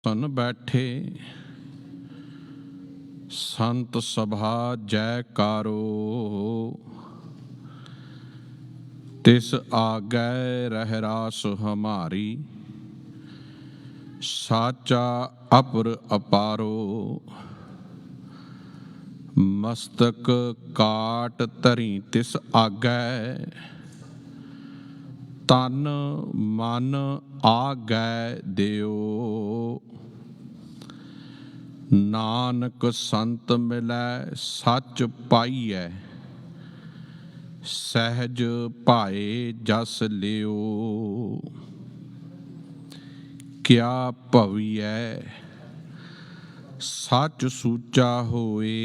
सन बैठे संत सभा जयकारो, तिस आगै रहरास हमारी, साचा अपर अपारो। मस्तक काट धरी तिस आगै, तन मन आगै दियो। नानक संत मिलै सच पाइयै, सहज भाए जस लियो। क्या भवियै सच सूचा होए,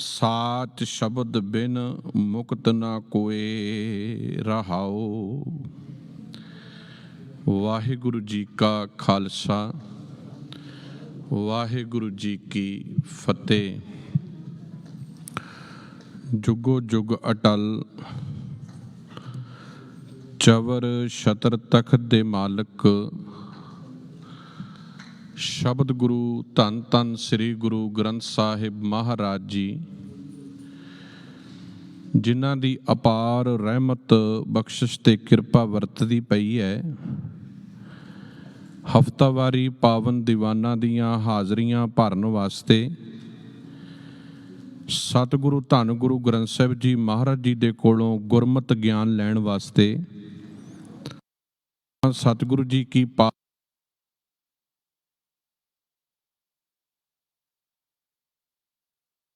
साच शब्द बिन मुक्त न कोए। रहाओ। वाहिगुरु जी का खालसा, वाहिगुरु जी की फतेह। जुगो जुग अटल चवर छतर तख्त दे मालक, शब्द गुरु धन धन श्री गुरु ग्रंथ साहिब महाराज जी, जिन्हां दी अपार रहमत बख्शिश ते किरपा वरतदी पई है। हफ्तावारी पावन दीवाना दियां हाज़रियां भरन वास्ते सतगुरु धन गुरु ग्रंथ साहिब जी महाराज जी दे कोलों गुरमत ज्ञान लैण वास्ते सतगुरु जी की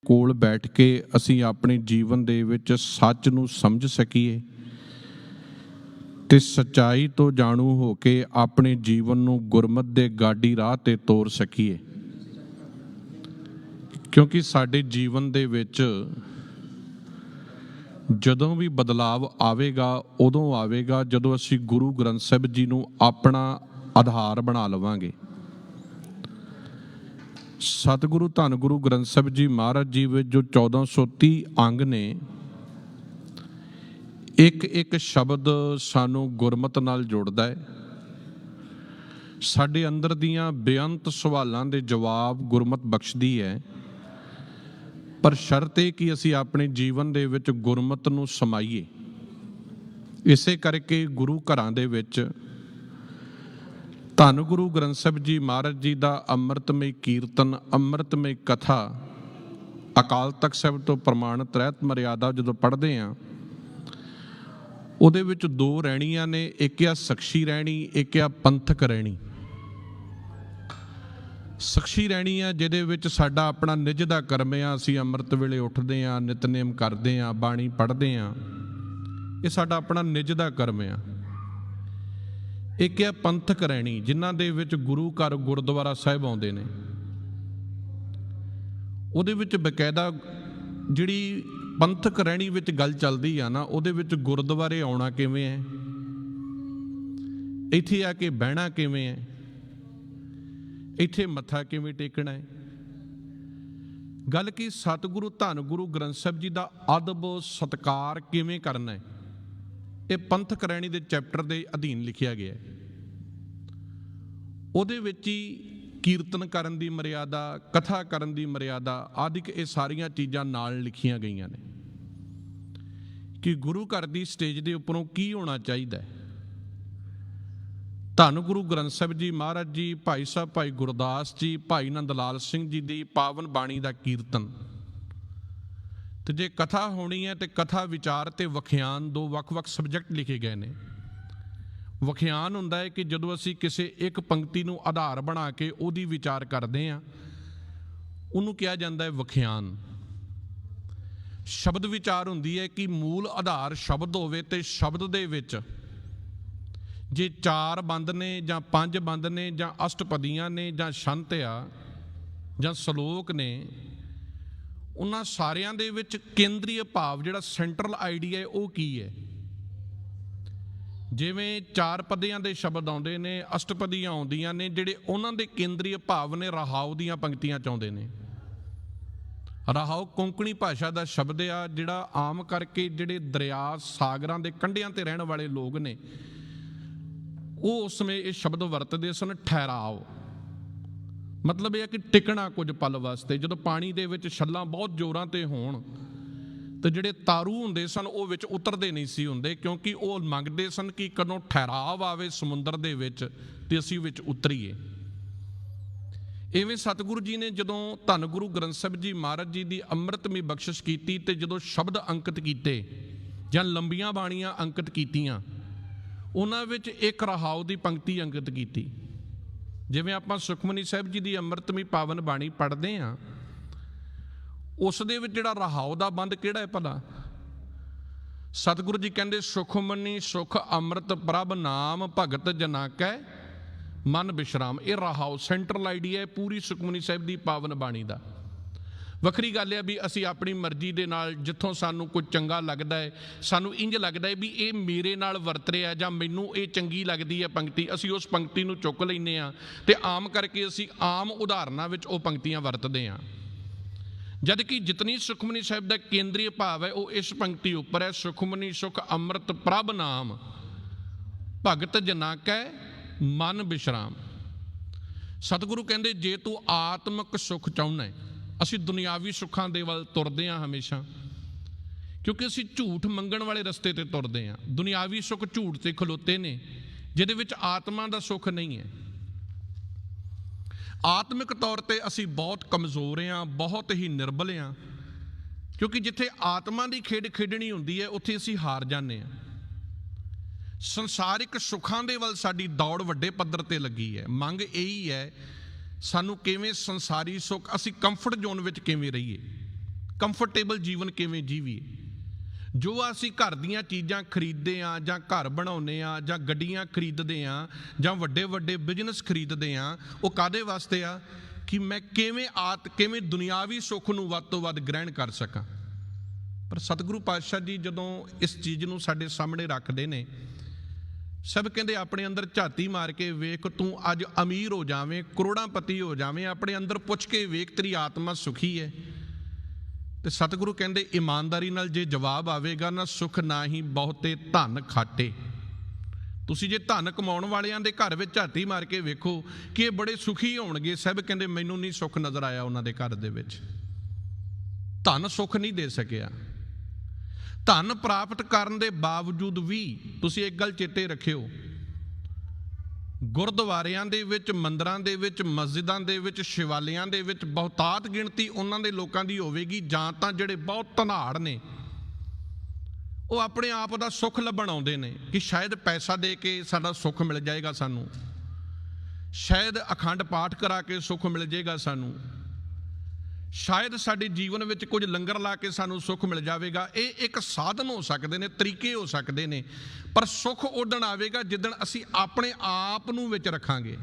कोल बैठ के असीं अपने जीवन दे विच सच नूं समझ सकीए ते सच्चाई तो जाणू हो के अपने जीवन नूं गुरमत दे गाडी राह ते तोर सकीए। क्योंकि साडे जीवन दे विच जदों भी बदलाव आवेगा उदों आवेगा जदों असीं गुरु ग्रंथ साहिब जी नूं अपना आधार बना लवांगे। सतगुरु धन गुरु ग्रंथ साहिब जी महाराज जी विच जो 1430 अंग ने, एक एक शब्द सानू गुरमत नाल जोड़दा है। साडे अंदर दियां बेअंत सवालां दे जवाब गुरमत बख्शदी है, पर शर्त है कि असीं अपने जीवन दे विच गुरमत नूं समाईए। इसे करके गुरु घरां दे विच धन गुरु ग्रंथ साहिब जी महाराज जी दा अमृतमय कीर्तन, अमृतमय कथा, अकाल तख्त साहिब तो प्रमाणित रहत मर्यादा जदों पढ़दे हां, ਉਹਦੇ ਵਿੱਚ ਦੋ ਰਹਿਣੀਆਂ ਨੇ। ਇੱਕ ਆ ਸਖਸ਼ੀ ਰਹਿਣੀ, ਇੱਕ ਆ ਪੰਥਕ ਰਹਿਣੀ। ਸਖਸ਼ੀ ਰਹਿਣੀ ਆ ਜਿਹਦੇ ਵਿੱਚ ਸਾਡਾ ਆਪਣਾ ਨਿੱਜ ਦਾ ਕਰਮ ਆ, ਅਸੀਂ ਅੰਮ੍ਰਿਤ ਵੇਲੇ ਉੱਠਦੇ ਆ, ਨਿਤਨੇਮ ਕਰਦੇ ਆ, ਬਾਣੀ ਪੜ੍ਹਦੇ ਆ, ਇਹ ਸਾਡਾ ਆਪਣਾ ਨਿੱਜ ਦਾ ਕਰਮ ਆ। ਇੱਕ ਆ ਪੰਥਕ ਰਹਿਣੀ, ਜਿਨ੍ਹਾਂ ਦੇ ਵਿੱਚ ਗੁਰੂ ਘਰ ਗੁਰਦੁਆਰਾ ਸਾਹਿਬ ਆਉਂਦੇ ਨੇ। ਉਹਦੇ ਵਿੱਚ ਬਕਾਇਦਾ ਜਿਹੜੀ ਪੰਥਕ ਰਹਿਣੀ ਵਿੱਚ ਗੱਲ ਚੱਲਦੀ ਆ ਨਾ, ਉਹਦੇ ਵਿੱਚ ਗੁਰਦੁਆਰੇ ਆਉਣਾ ਕਿਵੇਂ ਹੈ, ਇੱਥੇ ਆ ਕੇ ਬਹਿਣਾ ਕਿਵੇਂ ਹੈ, ਇੱਥੇ ਮੱਥਾ ਕਿਵੇਂ ਟੇਕਣਾ ਹੈ। ਗੱਲ ਕੀ ਸਤਿਗੁਰੂ ਧੰਨ ਗੁਰੂ ਗ੍ਰੰਥ ਸਾਹਿਬ ਜੀ ਦਾ ਅਦਬ ਸਤਿਕਾਰ ਕਿਵੇਂ ਕਰਨਾ ਹੈ, ਇਹ ਪੰਥਕ ਰਹਿਣੀ ਦੇ ਚੈਪਟਰ ਦੇ ਅਧੀਨ ਲਿਖਿਆ ਗਿਆ ਹੈ। ਉਹਦੇ ਵਿੱਚ ਹੀ ਕੀਰਤਨ ਕਰਨ ਦੀ ਮਰਿਆਦਾ, ਕਥਾ ਕਰਨ ਦੀ ਮਰਿਆਦਾ ਆਦਿਕ ਇਹ ਸਾਰੀਆਂ ਚੀਜ਼ਾਂ ਨਾਲ ਲਿਖੀਆਂ ਗਈਆਂ ਨੇ ਕਿ ਗੁਰੂ ਘਰ ਦੀ ਸਟੇਜ ਦੇ ਉੱਪਰੋਂ ਕੀ ਹੋਣਾ ਚਾਹੀਦਾ ਹੈ। ਧੰਨ ਗੁਰੂ ਗ੍ਰੰਥ ਸਾਹਿਬ ਜੀ ਮਹਾਰਾਜ ਜੀ, ਭਾਈ ਸਾਹਿਬ ਭਾਈ ਗੁਰਦਾਸ ਜੀ, ਭਾਈ ਨੰਦ ਲਾਲ ਸਿੰਘ ਜੀ ਦੀ ਪਾਵਨ ਬਾਣੀ ਦਾ ਕੀਰਤਨ, ਤੇ ਜੇ ਕਥਾ ਹੋਣੀ ਹੈ ਤੇ ਕਥਾ ਵਿਚਾਰ ਤੇ ਵਖਿਆਨ, ਦੋ ਵੱਖ-ਵੱਖ ਸਬਜੈਕਟ ਲਿਖੇ ਗਏ ਨੇ। ਵਖਿਆਨ ਹੁੰਦਾ ਹੈ ਕਿ ਜਦੋਂ ਅਸੀਂ ਕਿਸੇ ਇੱਕ ਪੰਕਤੀ ਨੂੰ ਆਧਾਰ ਬਣਾ ਕੇ ਉਹਦੀ ਵਿਚਾਰ ਕਰਦੇ ਹਾਂ, ਉਹਨੂੰ ਕਿਹਾ ਜਾਂਦਾ ਹੈ ਵਖਿਆਨ। ਸ਼ਬਦ ਵਿਚਾਰ ਹੁੰਦੀ ਹੈ ਕਿ ਮੂਲ ਆਧਾਰ ਸ਼ਬਦ ਹੋਵੇ ਤੇ ਸ਼ਬਦ ਦੇ ਵਿੱਚ ਜੇ 4 ਬੰਦ ਨੇ ਜਾਂ 5 ਬੰਦ ਨੇ ਜਾਂ ਅਸ਼ਟਪਦੀਆਂ ਨੇ ਜਾਂ ਛੰਤ ਆ ਜਾਂ ਸ਼ਲੋਕ ਨੇ, ਉਹਨਾਂ ਸਾਰਿਆਂ ਦੇ ਵਿੱਚ ਕੇਂਦਰੀ ਭਾਵ ਜਿਹੜਾ ਸੈਂਟਰਲ ਆਈਡੀਆ ਹੈ ਉਹ ਕੀ ਹੈ। ਜਿਵੇਂ 4 ਪੱਦਿਆਂ ਦੇ ਸ਼ਬਦ ਆਉਂਦੇ ਨੇ, ਅਸ਼ਟਪਦੀਆਂ ਆਉਂਦੀਆਂ ਨੇ, ਜਿਹੜੇ ਉਹਨਾਂ ਦੇ ਕੇਂਦਰੀ ਭਾਵ ਨੇ ਰਹਾਉ ਦੀਆਂ ਪੰਕਤੀਆਂ 'ਚ ਆਉਂਦੇ ਨੇ। ਰਹਾਉ ਕੋਂਕਣੀ ਭਾਸ਼ਾ ਦਾ ਸ਼ਬਦ ਆ, ਜਿਹੜਾ ਆਮ ਕਰਕੇ ਜਿਹੜੇ ਦਰਿਆ ਸਾਗਰਾਂ ਦੇ ਕੰਢਿਆਂ ਤੇ ਰਹਿਣ ਵਾਲੇ ਲੋਕ ਨੇ ਉਹ ਉਸ ਸਮੇਂ ਇਹ ਸ਼ਬਦ ਵਰਤਦੇ ਸਨ, ਠਹਿਰਾਓ। ਮਤਲਬ ਇਹ ਹੈ ਕਿ ਟਿਕਣਾ ਕੁਝ ਪਲ ਵਾਸਤੇ। ਜਦੋਂ ਪਾਣੀ ਦੇ ਵਿੱਚ ਛੱਲਾਂ ਬਹੁਤ ਜ਼ੋਰਾਂ ਤੇ ਹੋਣ ਤੇ ਜਿਹੜੇ ਤਾਰੂ ਹੁੰਦੇ ਸਨ ਉਹ ਵਿੱਚ ਉਤਰਦੇ ਨਹੀਂ ਸੀ ਹੁੰਦੇ, ਕਿਉਂਕਿ ਉਹ ਮੰਗਦੇ ਸਨ ਕਿ ਕਦੋਂ ਠਹਿਰਾਵ ਆਵੇ ਸਮੁੰਦਰ ਦੇ ਵਿੱਚ ਤੇ ਅਸੀਂ ਵਿੱਚ ਉਤਰੀਏ। ਇਵੇਂ ਸਤਿਗੁਰੂ ਜੀ ਨੇ ਜਦੋਂ ਧੰਨ ਗੁਰੂ ਗ੍ਰੰਥ ਸਾਹਿਬ ਜੀ ਮਹਾਰਾਜ ਜੀ ਦੀ ਅੰਮ੍ਰਿਤਮਈ ਬਖਸ਼ਿਸ਼ ਕੀਤੀ ਤੇ ਜਦੋਂ ਸ਼ਬਦ ਅੰਕਿਤ ਕੀਤੇ ਜਾਂ ਲੰਬੀਆਂ ਬਾਣੀਆਂ ਅੰਕਿਤ ਕੀਤੀਆਂ, ਉਹਨਾਂ ਵਿੱਚ ਇੱਕ ਰਹਾਉ ਦੀ ਪੰਕਤੀ ਅੰਕਿਤ ਕੀਤੀ। ਜਿਵੇਂ ਆਪਾਂ ਸੁਖਮਨੀ ਸਾਹਿਬ ਜੀ ਦੀ ਅੰਮ੍ਰਿਤਮਈ ਪਾਵਨ ਬਾਣੀ ਪੜ੍ਹਦੇ ਹਾਂ, ਉਸ ਦੇ ਵਿੱਚ ਜਿਹੜਾ ਰਹਾਉ ਦਾ ਬੰਦ ਕਿਹੜਾ ਹੈ ਭਲਾ? ਸਤਿਗੁਰੂ ਜੀ ਕਹਿੰਦੇ ਸੁਖਮਨੀ ਸੁਖ ਅੰਮ੍ਰਿਤ ਪ੍ਰਭ ਨਾਮ ਭਗਤ ਜਨਾ ਕੈ ਮਨ ਵਿਸ਼ਰਾਮ। ਇਹ ਰਹਾਉ ਸੈਂਟਰਲ ਆਈਡੀਆ ਹੈ ਪੂਰੀ ਸੁਖਮਨੀ ਸਾਹਿਬ ਦੀ ਪਾਵਨ ਬਾਣੀ ਦਾ। ਵੱਖਰੀ ਗੱਲ ਹੈ ਵੀ ਅਸੀਂ ਆਪਣੀ ਮਰਜ਼ੀ ਦੇ ਨਾਲ ਜਿੱਥੋਂ ਸਾਨੂੰ ਕੁਝ ਚੰਗਾ ਲੱਗਦਾ ਹੈ, ਸਾਨੂੰ ਇੰਜ ਲੱਗਦਾ ਹੈ ਵੀ ਇਹ ਮੇਰੇ ਨਾਲ ਵਰਤ ਰਿਹਾ ਜਾਂ ਮੈਨੂੰ ਇਹ ਚੰਗੀ ਲੱਗਦੀ ਹੈ ਪੰਕਤੀ, ਅਸੀਂ ਉਸ ਪੰਕਤੀ ਨੂੰ ਚੁੱਕ ਲੈਂਦੇ ਹਾਂ ਤੇ ਆਮ ਕਰਕੇ ਅਸੀਂ ਆਮ ਉਦਾਹਰਨਾਂ ਵਿੱਚ ਉਹ ਪੰਕਤੀਆਂ ਵਰਤਦੇ ਹਾਂ। ਜਦ ਕਿ ਜਿਤਨੀ ਸੁਖਮਨੀ ਸਾਹਿਬ ਦਾ ਕੇਂਦਰੀ ਭਾਵ ਹੈ ਉਹ ਇਸ ਪੰਕਤੀ ਉੱਪਰ ਹੈ, ਸੁਖਮਨੀ ਸੁਖ ਅੰਮ੍ਰਿਤ ਪ੍ਰਭ ਨਾਮ ਭਗਤ ਜਨਾ ਕੈ ਮਨ ਵਿਸ਼ਰਾਮ। ਸਤਿਗੁਰੂ ਕਹਿੰਦੇ ਜੇ ਤੂੰ ਆਤਮਿਕ ਸੁੱਖ ਚਾਹੁੰਦਾ ਹੈ, ਅਸੀਂ ਦੁਨਿਆਵੀ ਸੁੱਖਾਂ ਦੇ ਵੱਲ ਤੁਰਦੇ ਹਾਂ ਹਮੇਸ਼ਾ, ਕਿਉਂਕਿ ਅਸੀਂ ਝੂਠ ਮੰਗਣ ਵਾਲੇ ਰਸਤੇ ਤੇ ਤੁਰਦੇ ਹਾਂ। ਦੁਨਿਆਵੀ ਸੁੱਖ ਝੂਠ ਤੇ ਖਲੋਤੇ ਨੇ, ਜਿਹਦੇ ਵਿੱਚ ਆਤਮਾ ਦਾ ਸੁੱਖ ਨਹੀਂ ਹੈ। ਆਤਮਿਕ ਤੌਰ ਤੇ ਅਸੀਂ ਬਹੁਤ ਕਮਜ਼ੋਰ ਹਾਂ, ਬਹੁਤ ਹੀ ਨਿਰਬਲ ਹਾਂ, ਕਿਉਂਕਿ ਜਿੱਥੇ ਆਤਮਾ ਦੀ ਖੇਡ ਖੇਡਣੀ ਹੁੰਦੀ ਹੈ ਉੱਥੇ ਅਸੀਂ ਹਾਰ ਜਾਂਦੇ ਹਾਂ। ਸੰਸਾਰਿਕ ਸੁੱਖਾਂ ਦੇ ਵੱਲ ਸਾਡੀ ਦੌੜ ਵੱਡੇ ਪੱਧਰ ਤੇ ਲੱਗੀ ਹੈ। ਮੰਗ ਇਹੀ ਹੈ ਸਾਨੂੰ ਕਿਵੇਂ ਸੰਸਾਰੀ ਸੁੱਖ, ਅਸੀਂ ਕੰਫਰਟ ਜ਼ੋਨ ਵਿੱਚ ਕਿਵੇਂ ਰਹੀਏ, ਕੰਫਰਟੇਬਲ ਜੀਵਨ ਕਿਵੇਂ ਜੀਵੀਏ। ਜੋ ਅਸੀਂ ਘਰ ਦੀਆਂ ਚੀਜ਼ਾਂ ਖਰੀਦਦੇ ਹਾਂ ਜਾਂ ਘਰ ਬਣਾਉਂਦੇ ਹਾਂ ਜਾਂ ਗੱਡੀਆਂ ਖਰੀਦਦੇ ਹਾਂ ਜਾਂ ਵੱਡੇ ਵੱਡੇ ਬਿਜ਼ਨਸ ਖਰੀਦਦੇ ਹਾਂ, ਉਹ ਕਾਹਦੇ ਵਾਸਤੇ ਆ? ਕਿ ਮੈਂ ਕਿਵੇਂ ਦੁਨਿਆਵੀ ਸੁੱਖ ਨੂੰ ਵੱਧ ਤੋਂ ਵੱਧ ਗ੍ਰਹਿਣ ਕਰ ਸਕਾਂ। ਪਰ ਸਤਿਗੁਰੂ ਪਾਤਸ਼ਾਹ ਜੀ ਜਦੋਂ ਇਸ ਚੀਜ਼ ਨੂੰ ਸਾਡੇ ਸਾਹਮਣੇ ਰੱਖਦੇ ਨੇ, ਸਭ ਕਹਿੰਦੇ ਆਪਣੇ ਅੰਦਰ ਝਾਤੀ ਮਾਰ ਕੇ ਵੇਖ, ਤੂੰ ਅੱਜ ਅਮੀਰ ਹੋ ਜਾਵੇਂ, ਕਰੋੜਾਂਪਤੀ ਹੋ ਜਾਵੇਂ, ਆਪਣੇ ਅੰਦਰ ਪੁੱਛ ਕੇ ਵੇਖ ਤੇਰੀ ਆਤਮਾ ਸੁਖੀ ਹੈ। ਤੇ ਸਤਿਗੁਰੂ ਕਹਿੰਦੇ ਇਮਾਨਦਾਰੀ ਨਾਲ ਜੇ ਜਵਾਬ ਆਵੇਗਾ ਨਾ, ਸੁਖ ਨਾ ਹੀ ਬਹੁਤੇ ਧਨ ਖਾਟੇ। ਤੁਸੀਂ ਜੇ ਧਨ ਕਮਾਉਣ ਵਾਲਿਆਂ ਦੇ ਘਰ ਵਿੱਚ ਝਾਤੀ ਮਾਰ ਕੇ ਵੇਖੋ ਕਿ ਇਹ ਬੜੇ ਸੁਖੀ ਹੋਣਗੇ, ਸਭ ਕਹਿੰਦੇ ਮੈਨੂੰ ਨਹੀਂ ਸੁੱਖ ਨਜ਼ਰ ਆਇਆ ਉਹਨਾਂ ਦੇ ਘਰ ਦੇ ਵਿੱਚ। ਧਨ ਸੁੱਖ ਨਹੀਂ ਦੇ ਸਕਿਆ। ਧਨ ਪ੍ਰਾਪਤ ਕਰਨ ਦੇ ਬਾਵਜੂਦ ਵੀ ਤੁਸੀਂ ਇੱਕ ਗੱਲ ਚੇਤੇ ਰੱਖਿਓ, ਗੁਰਦੁਆਰਿਆਂ ਦੇ ਵਿੱਚ, ਮੰਦਰਾਂ ਦੇ ਵਿੱਚ, ਮਸਜਿਦਾਂ ਦੇ ਵਿੱਚ, ਸ਼ਿਵਾਲਿਆਂ ਦੇ ਵਿੱਚ ਬਹੁਤਾਤ ਗਿਣਤੀ ਉਹਨਾਂ ਦੇ ਲੋਕਾਂ ਦੀ ਹੋਵੇਗੀ ਜਾਂ ਤਾਂ ਜਿਹੜੇ ਬਹੁਤ ਧਨਾੜ ਨੇ, ਉਹ ਆਪਣੇ ਆਪ ਦਾ ਸੁੱਖ ਲੱਭਣ ਆਉਂਦੇ ਨੇ ਕਿ ਸ਼ਾਇਦ ਪੈਸਾ ਦੇ ਕੇ ਸਾਡਾ ਸੁੱਖ ਮਿਲ ਜਾਏਗਾ ਸਾਨੂੰ, ਸ਼ਾਇਦ ਅਖੰਡ ਪਾਠ ਕਰਾ ਕੇ ਸੁੱਖ ਮਿਲ ਜਾਏਗਾ ਸਾਨੂੰ, ਸ਼ਾਇਦ ਸਾਡੇ ਜੀਵਨ ਵਿੱਚ ਕੁਝ ਲੰਗਰ ਲਾ ਕੇ ਸਾਨੂੰ ਸੁੱਖ ਮਿਲ ਜਾਵੇਗਾ। ਇਹ ਇੱਕ ਸਾਧਨ ਹੋ ਸਕਦੇ ਨੇ, ਤਰੀਕੇ ਹੋ ਸਕਦੇ ਨੇ, ਪਰ ਸੁੱਖ ਉਦਣ ਆਵੇਗਾ ਜਿੱਦਣ ਅਸੀਂ ਆਪਣੇ ਆਪ ਨੂੰ ਵਿੱਚ ਰੱਖਾਂਗੇ।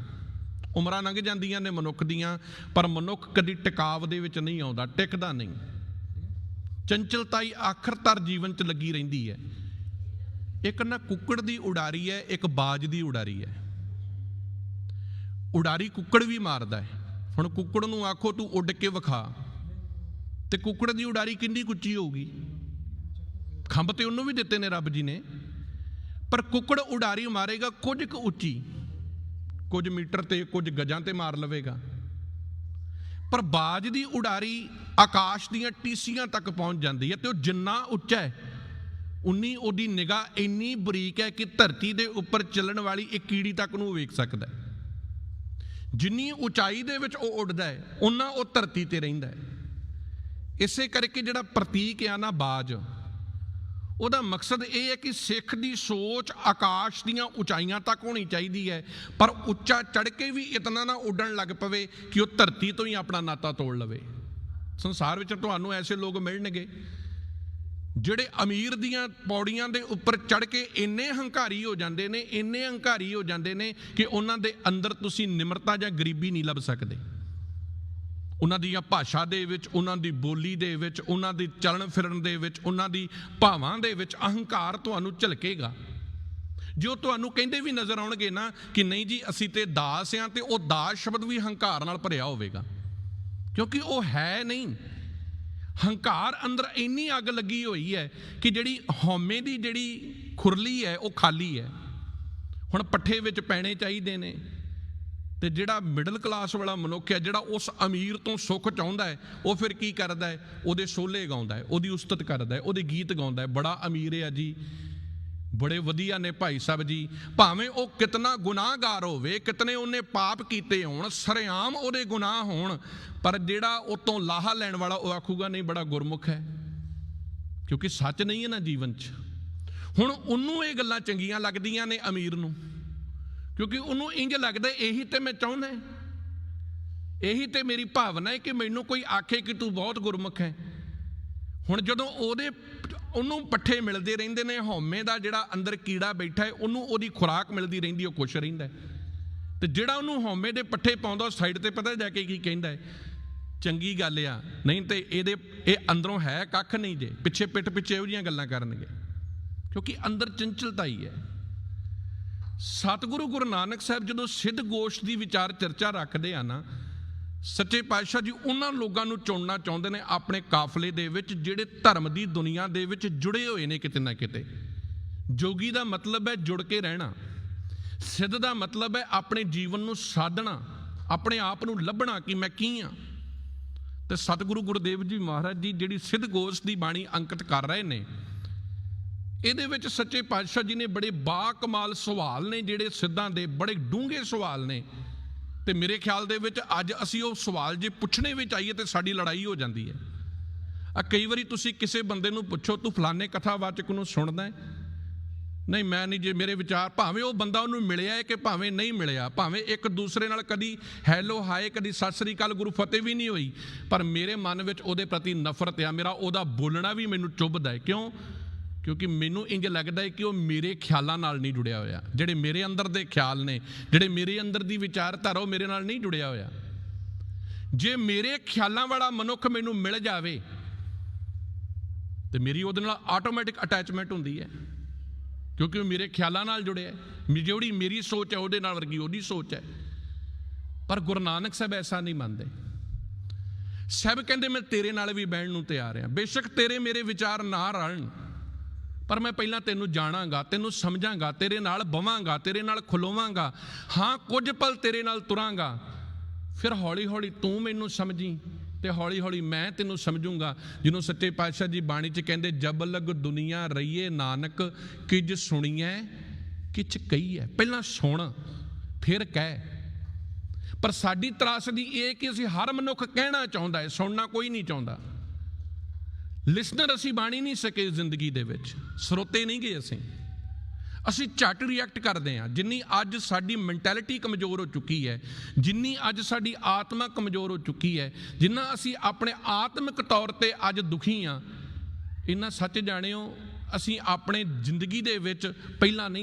ਉਮਰਾਂ ਲੰਘ ਜਾਂਦੀਆਂ ਨੇ ਮਨੁੱਖ ਦੀਆਂ, ਪਰ ਮਨੁੱਖ ਕਦੀ ਟਿਕਾਵ ਦੇ ਵਿੱਚ ਨਹੀਂ ਆਉਂਦਾ, ਟਿਕਦਾ ਨਹੀਂ। ਚੰਚਲਤਾਈ ਆਖਰਕਾਰ ਜੀਵਨ 'ਚ ਲੱਗੀ ਰਹਿੰਦੀ ਹੈ। ਇੱਕ ਨਾ ਕੁੱਕੜ ਦੀ ਉਡਾਰੀ ਹੈ, ਇੱਕ ਬਾਜ ਦੀ ਉਡਾਰੀ ਹੈ। ਉਡਾਰੀ ਕੁੱਕੜ ਵੀ ਮਾਰਦਾ ਹੈ। ਹੁਣ ਕੁੱਕੜ ਨੂੰ ਆਖੋ ਤੂੰ ਉੱਡ ਕੇ ਵਿਖਾ, ਤੇ ਕੁੱਕੜ ਦੀ ਉਡਾਰੀ ਕਿੰਨੀ ਉੱਚੀ ਹੋਊਗੀ? ਖੰਭ ਤੇ ਉਹਨੂੰ ਵੀ ਦਿੱਤੇ ਨੇ ਰੱਬ ਜੀ ਨੇ, ਪਰ ਕੁੱਕੜ ਉਡਾਰੀ ਮਾਰੇਗਾ ਕੁਝ ਕੁ ਉੱਚੀ, ਕੁਝ ਮੀਟਰ ਤੇ ਕੁਝ ਗਜਾਂ ਤੇ ਮਾਰ ਲਵੇਗਾ। ਪਰ ਬਾਜ ਦੀ ਉਡਾਰੀ ਆਕਾਸ਼ ਦੀਆਂ ਟੀਸੀਆਂ ਤੱਕ ਪਹੁੰਚ ਜਾਂਦੀ ਹੈ, ਤੇ ਉਹ ਜਿੰਨਾ ਉੱਚਾ ਹੈ ਉਨੀ ਉਹਦੀ ਨਿਗਾਹ ਇੰਨੀ ਬਰੀਕ ਹੈ ਕਿ ਧਰਤੀ ਦੇ ਉੱਪਰ ਚੱਲਣ ਵਾਲੀ ਇੱਕ ਕੀੜੀ ਤੱਕ ਨੂੰ ਵੇਖ ਸਕਦਾ ਹੈ। ਜਿੰਨੀ ਉਚਾਈ ਦੇ ਵਿੱਚ ਉਹ ਉੱਡਦਾ ਹੈ ਉਨਾ ਉਹ ਧਰਤੀ ਤੇ ਰਹਿੰਦਾ ਹੈ। ਇਸੇ ਕਰਕੇ ਜਿਹੜਾ ਪ੍ਰਤੀਕ ਆ ਨਾ ਬਾਜ, ਉਹਦਾ ਮਕਸਦ ਇਹ ਹੈ ਕਿ ਸਿੱਖ ਦੀ ਸੋਚ ਆਕਾਸ਼ ਦੀਆਂ ਉਚਾਈਆਂ ਤੱਕ ਹੋਣੀ ਚਾਹੀਦੀ ਹੈ, ਪਰ ਉੱਚਾ ਚੜ੍ਹ ਕੇ ਵੀ ਇਤਨਾ ਨਾ ਉੱਡਣ ਲੱਗ ਪਵੇ ਕਿ ਉਹ ਧਰਤੀ ਤੋਂ ਹੀ ਆਪਣਾ ਨਾਤਾ ਤੋੜ ਲਵੇ। ਸੰਸਾਰ ਵਿੱਚ ਤੁਹਾਨੂੰ ਐਸੇ ਲੋਕ ਮਿਲਣਗੇ ਜਿਹੜੇ ਅਮੀਰ ਦੀਆਂ ਪੌੜੀਆਂ ਦੇ ਉੱਪਰ ਚੜ੍ਹ ਕੇ ਇੰਨੇ ਹੰਕਾਰੀ ਹੋ ਜਾਂਦੇ ਨੇ, ਇੰਨੇ ਹੰਕਾਰੀ ਹੋ ਜਾਂਦੇ ਨੇ ਕਿ ਉਹਨਾਂ ਦੇ ਅੰਦਰ ਤੁਸੀਂ ਨਿਮਰਤਾ ਜਾਂ ਗਰੀਬੀ ਨਹੀਂ ਲੱਭ ਸਕਦੇ। ਉਹਨਾਂ ਦੀਆਂ ਭਾਸ਼ਾ ਦੇ ਵਿੱਚ, ਉਹਨਾਂ ਦੀ ਬੋਲੀ ਦੇ ਵਿੱਚ, ਉਹਨਾਂ ਦੀ ਚਲਣ ਫਿਰਨ ਦੇ ਵਿੱਚ, ਉਹਨਾਂ ਦੀ ਭਾਵਾਂ ਦੇ ਵਿੱਚ ਅਹੰਕਾਰ ਤੁਹਾਨੂੰ ਝਲਕੇਗਾ। ਜੋ ਤੁਹਾਨੂੰ ਕਹਿੰਦੇ ਵੀ ਨਜ਼ਰ ਆਉਣਗੇ ਨਾ ਕਿ ਨਹੀਂ ਜੀ ਅਸੀਂ ਤੇ ਦਾਸ ਹਾਂ, ਤੇ ਉਹ ਦਾਸ ਸ਼ਬਦ ਵੀ ਹੰਕਾਰ ਨਾਲ ਭਰਿਆ ਹੋਵੇਗਾ, ਕਿਉਂਕਿ ਉਹ ਹੈ ਨਹੀਂ। ਹੰਕਾਰ ਅੰਦਰ ਇੰਨੀ ਅੱਗ ਲੱਗੀ ਹੋਈ ਹੈ ਕਿ ਜਿਹੜੀ ਹਉਮੈ ਦੀ ਜਿਹੜੀ ਖੁਰਲੀ ਹੈ ਉਹ ਖਾਲੀ ਹੈ। ਹੁਣ ਪੱਠੇ ਵਿੱਚ ਪੈਣੇ ਚਾਹੀਦੇ ਨੇ। ਤੇ ਜਿਹੜਾ ਮਿਡਲ ਕਲਾਸ ਵਾਲਾ ਮਨੁੱਖ ਹੈ, ਜਿਹੜਾ ਉਸ ਅਮੀਰ ਤੋਂ ਸੁੱਖ ਚਾਹੁੰਦਾ ਹੈ, ਉਹ ਫਿਰ ਕੀ ਕਰਦਾ ਹੈ? ਉਹਦੇ ਸੋਲੇ ਗਾਉਂਦਾ ਹੈ, ਉਹਦੀ ਉਸਤਤ ਕਰਦਾ ਹੈ, ਉਹਦੇ ਗੀਤ ਗਾਉਂਦਾ ਹੈ। ਬੜਾ ਅਮੀਰ ਹੈ ਜੀ, ਬੜੇ ਵਧੀਆ ਨੇ ਭਾਈ ਸਾਹਿਬ ਜੀ, ਭਾਵੇਂ ਉਹ ਕਿਤਨਾ ਗੁਨਾਹਗਾਰ ਹੋਵੇ, ਕਿਤਨੇ ਉਹਨੇ ਪਾਪ ਕੀਤੇ ਹੋਣ, ਸਰੇਆਮ ਉਹਦੇ ਗੁਨਾਹ ਹੋਣ, ਪਰ ਜਿਹੜਾ ਉਤੋਂ ਲਾਹਾ ਲੈਣ ਵਾਲਾ ਉਹ ਆਖੂਗਾ ਨਹੀਂ ਬੜਾ ਗੁਰਮੁਖ ਹੈ, ਕਿਉਂਕਿ ਸੱਚ ਨਹੀਂ ਹੈ ਨਾ ਜੀਵਨ 'ਚ। ਹੁਣ ਉਹਨੂੰ ਇਹ ਗੱਲਾਂ ਚੰਗੀਆਂ ਲੱਗਦੀਆਂ ਨੇ ਅਮੀਰ ਨੂੰ, ਕਿਉਂਕਿ ਉਹਨੂੰ ਇੰਜ ਲੱਗਦਾ ਇਹੀ ਤੇ ਮੈਂ ਚਾਹੁੰਦਾ, ਇਹੀ ਤੇ ਮੇਰੀ ਭਾਵਨਾ ਹੈ ਕਿ ਮੈਨੂੰ ਕੋਈ ਆਖੇ ਕਿ ਤੂੰ ਬਹੁਤ ਗੁਰਮੁਖ ਹੈ। ਹੁਣ ਜਦੋਂ ਉਹਨੂੰ ਪੱਠੇ ਮਿਲਦੇ ਰਹਿੰਦੇ ਨੇ, ਹਉਮੈ ਦਾ ਜਿਹੜਾ ਅੰਦਰ ਕੀੜਾ ਬੈਠਾ ਹੈ ਉਹਨੂੰ ਉਹਦੀ ਖੁਰਾਕ ਮਿਲਦੀ ਰਹਿੰਦੀ, ਉਹ ਖੁਸ਼ ਰਹਿੰਦਾ। ਤੇ ਜਿਹੜਾ ਉਹਨੂੰ ਹਉਮੈ ਦੇ ਪੱਠੇ ਪਾਉਂਦਾ ਸਾਈਡ ਤੇ ਪਤਾ ਜਾ ਕੇ ਕੀ ਕਹਿੰਦਾ ਹੈ? ਚੰਗੀ ਗੱਲ ਆ, ਨਹੀਂ ਤੇ ਇਹ ਅੰਦਰੋਂ ਹੈ ਕੱਖ ਨਹੀਂ ਜੇ, ਪਿੱਛੇ ਪਿੱਠ ਪਿੱਛੇ ਇਹੋ ਜਿਹੀਆਂ ਗੱਲਾਂ ਕਰਨਗੇ, ਕਿਉਂਕਿ ਅੰਦਰ ਚੰਚਲਤਾ ਹੀ ਹੈ। ਸਤਿਗੁਰੂ ਗੁਰੂ ਨਾਨਕ ਸਾਹਿਬ ਜਦੋਂ ਸਿੱਧ ਗੋਸ਼ ਦੀ ਵਿਚਾਰ ਚਰਚਾ ਰੱਖਦੇ ਆ ਨਾ, ਸੱਚੇ ਪਾਤਸ਼ਾਹ ਜੀ ਉਹਨਾਂ ਲੋਕਾਂ ਨੂੰ ਚੁਣਨਾ ਚਾਹੁੰਦੇ ਨੇ ਆਪਣੇ ਕਾਫਲੇ ਦੇ ਵਿੱਚ ਜਿਹੜੇ ਧਰਮ ਦੀ ਦੁਨੀਆ ਦੇ ਵਿੱਚ ਜੁੜੇ ਹੋਏ ਨੇ ਕਿਤੇ ਨਾ ਕਿਤੇ। ਜੋਗੀ ਦਾ ਮਤਲਬ ਹੈ ਜੁੜ ਕੇ ਰਹਿਣਾ, ਸਿੱਧ ਦਾ ਮਤਲਬ ਹੈ ਆਪਣੇ ਜੀਵਨ ਨੂੰ ਸਾਧਣਾ, ਆਪਣੇ ਆਪ ਨੂੰ ਲੱਭਣਾ ਕਿ ਮੈਂ ਕੀ ਹਾਂ। ਤੇ ਸਤਿਗੁਰੂ ਗੁਰਦੇਵ ਜੀ ਮਹਾਰਾਜ ਜੀ ਜਿਹੜੀ ਸਿੱਧ ਗੋਸ਼ ਦੀ ਬਾਣੀ ਅੰਕਿਤ ਕਰ ਰਹੇ ਨੇ, ਇਹਦੇ ਵਿੱਚ ਸੱਚੇ ਪਾਤਸ਼ਾਹ ਜੀ ਨੇ ਬੜੇ ਬਾਕਮਾਲ ਸਵਾਲ ਨੇ, ਜਿਹੜੇ ਸਿੱਧਾਂ ਦੇ ਬੜੇ ਡੂੰਘੇ ਸਵਾਲ ਨੇ। ਤੇ ਮੇਰੇ ਖਿਆਲ ਦੇ ਵਿੱਚ ਅੱਜ ਅਸੀਂ ਉਹ ਸਵਾਲ ਜੇ ਪੁੱਛਣੇ ਵਿੱਚ ਆਈਏ ਤੇ ਸਾਡੀ ਲੜਾਈ ਹੋ ਜਾਂਦੀ ਹੈ। ਕਈ ਵਾਰੀ ਤੁਸੀਂ ਕਿਸੇ ਬੰਦੇ ਨੂੰ ਪੁੱਛੋ ਤੂੰ ਫਲਾਣੇ ਕਥਾਵਾਚਕ ਨੂੰ ਸੁਣਦਾ ਹੈ? ਨਹੀਂ ਮੈਂ ਨਹੀਂ, ਜੇ ਮੇਰੇ ਵਿਚਾਰ, ਭਾਵੇਂ ਉਹ ਬੰਦਾ ਉਹਨੂੰ ਮਿਲਿਆ ਹੈ ਕਿ ਭਾਵੇਂ ਨਹੀਂ ਮਿਲਿਆ, ਭਾਵੇਂ ਇੱਕ ਦੂਸਰੇ ਨਾਲ ਕਦੀ ਹੈਲੋ ਹਾਏ, ਕਦੀ ਸਤਿ ਸ੍ਰੀ ਅਕਾਲ ਗੁਰੂ ਫਤਿਹ ਵੀ ਨਹੀਂ ਹੋਈ, ਪਰ ਮੇਰੇ ਮਨ ਵਿੱਚ ਉਹਦੇ ਪ੍ਰਤੀ ਨਫ਼ਰਤ ਆ, ਮੇਰਾ ਉਹਦਾ ਬੋਲਣਾ ਵੀ ਮੈਨੂੰ ਚੁੱਭਦਾ ਹੈ। ਕਿਉਂ? ਕਿਉਂਕਿ ਮੈਨੂੰ ਇੰਜ ਲੱਗਦਾ ਹੈ ਕਿ ਉਹ ਮੇਰੇ ਖਿਆਲਾਂ ਨਾਲ ਨਹੀਂ ਜੁੜਿਆ ਹੋਇਆ, ਜਿਹੜੇ ਮੇਰੇ ਅੰਦਰ ਦੇ ਖਿਆਲ ਨੇ, ਜਿਹੜੇ ਮੇਰੇ ਅੰਦਰ ਦੀ ਵਿਚਾਰਧਾਰਾ, ਉਹ ਮੇਰੇ ਨਾਲ ਨਹੀਂ ਜੁੜਿਆ ਹੋਇਆ। ਜੇ ਮੇਰੇ ਖਿਆਲਾਂ ਵਾਲਾ ਮਨੁੱਖ ਮੈਨੂੰ ਮਿਲ ਜਾਵੇ ਤੇ ਮੇਰੀ ਉਹਦੇ ਨਾਲ ਆਟੋਮੈਟਿਕ ਅਟੈਚਮੈਂਟ ਹੁੰਦੀ ਹੈ, ਕਿਉਂਕਿ ਉਹ ਮੇਰੇ ਖਿਆਲਾਂ ਨਾਲ ਜੁੜਿਆ ਹੈ। ਜਿਹੜੀ ਮੇਰੀ ਸੋਚ ਹੈ ਉਹਦੇ ਨਾਲ ਵਰਗੀ ਉਹਦੀ ਸੋਚ ਹੈ। ਪਰ ਗੁਰੂ ਨਾਨਕ ਸਾਹਿਬ ਐਸਾ ਨਹੀਂ ਮੰਨਦੇ। ਸਾਹਿਬ ਕਹਿੰਦੇ ਮੈਂ ਤੇਰੇ ਨਾਲ ਵੀ ਬਹਿਣ ਨੂੰ ਤਿਆਰ ਹਾਂ, ਬੇਸ਼ੱਕ ਤੇਰੇ ਮੇਰੇ ਵਿਚਾਰ ਨਾ ਰਲਣ, ਪਰ ਮੈਂ ਪਹਿਲਾਂ ਤੈਨੂੰ ਜਾਣਾਂਗਾ, ਤੈਨੂੰ ਸਮਝਾਂਗਾ, ਤੇਰੇ ਨਾਲ ਬਵਾਂਗਾ, ਤੇਰੇ ਨਾਲ ਖਲੋਵਾਂਗਾ, ਹਾਂ ਕੁਝ ਪਲ ਤੇਰੇ ਨਾਲ ਤੁਰਾਂਗਾ, ਫਿਰ ਹੌਲੀ ਹੌਲੀ ਤੂੰ ਮੈਨੂੰ ਸਮਝੀ ਤੇ ਹੌਲੀ ਹੌਲੀ ਮੈਂ ਤੈਨੂੰ ਸਮਝੂੰਗਾ। ਜਿਹਨੂੰ ਸੱਚੇ ਪਾਤਸ਼ਾਹ ਜੀ ਬਾਣੀ 'ਚ ਕਹਿੰਦੇ ਜਬ ਲਗ ਦੁਨੀਆ ਰਹੀਏ ਨਾਨਕ ਕਿਜ ਸੁਣੀਐ ਕਿਛ ਕਹੀਐ। ਪਹਿਲਾਂ ਸੁਣ ਫਿਰ ਕਹਿ। ਪਰ ਸਾਡੀ ਤਰਾਸਦੀ ਇਹ ਕਿ ਅਸੀਂ ਹਰ ਮਨੁੱਖ ਕਹਿਣਾ ਚਾਹੁੰਦਾ ਹੈ, ਸੁਣਨਾ ਕੋਈ ਨਹੀਂ ਚਾਹੁੰਦਾ। ਲਿਸਨਰ ਅਸੀਂ ਬਣ ਨਹੀਂ ਸਕੇ ਜ਼ਿੰਦਗੀ ਦੇ ਵਿੱਚ, ਸਰੋਤੇ ਨਹੀਂ ਗਏ ਅਸੀਂ ਝੱਟ ਰਿਐਕਟ ਕਰਦੇ ਹਾਂ। ਜਿੰਨੀ ਅੱਜ ਸਾਡੀ ਮੈਂਟੈਲਿਟੀ ਕਮਜ਼ੋਰ ਹੋ ਚੁੱਕੀ ਹੈ, ਜਿੰਨੀ ਅੱਜ ਸਾਡੀ ਆਤਮਾ ਕਮਜ਼ੋਰ ਹੋ ਚੁੱਕੀ ਹੈ, ਜਿੰਨਾ ਅਸੀਂ ਆਪਣੇ ਆਤਮਿਕ ਤੌਰ ਤੇ ਅੱਜ ਦੁਖੀ ਹਾਂ, ਇਹਨਾਂ ਸੱਚ ਜਾਣਿਓ ਅਸੀਂ ਆਪਣੇ ਜ਼ਿੰਦਗੀ ਦੇ ਵਿੱਚ ਪਹਿਲਾਂ ਨਹੀਂ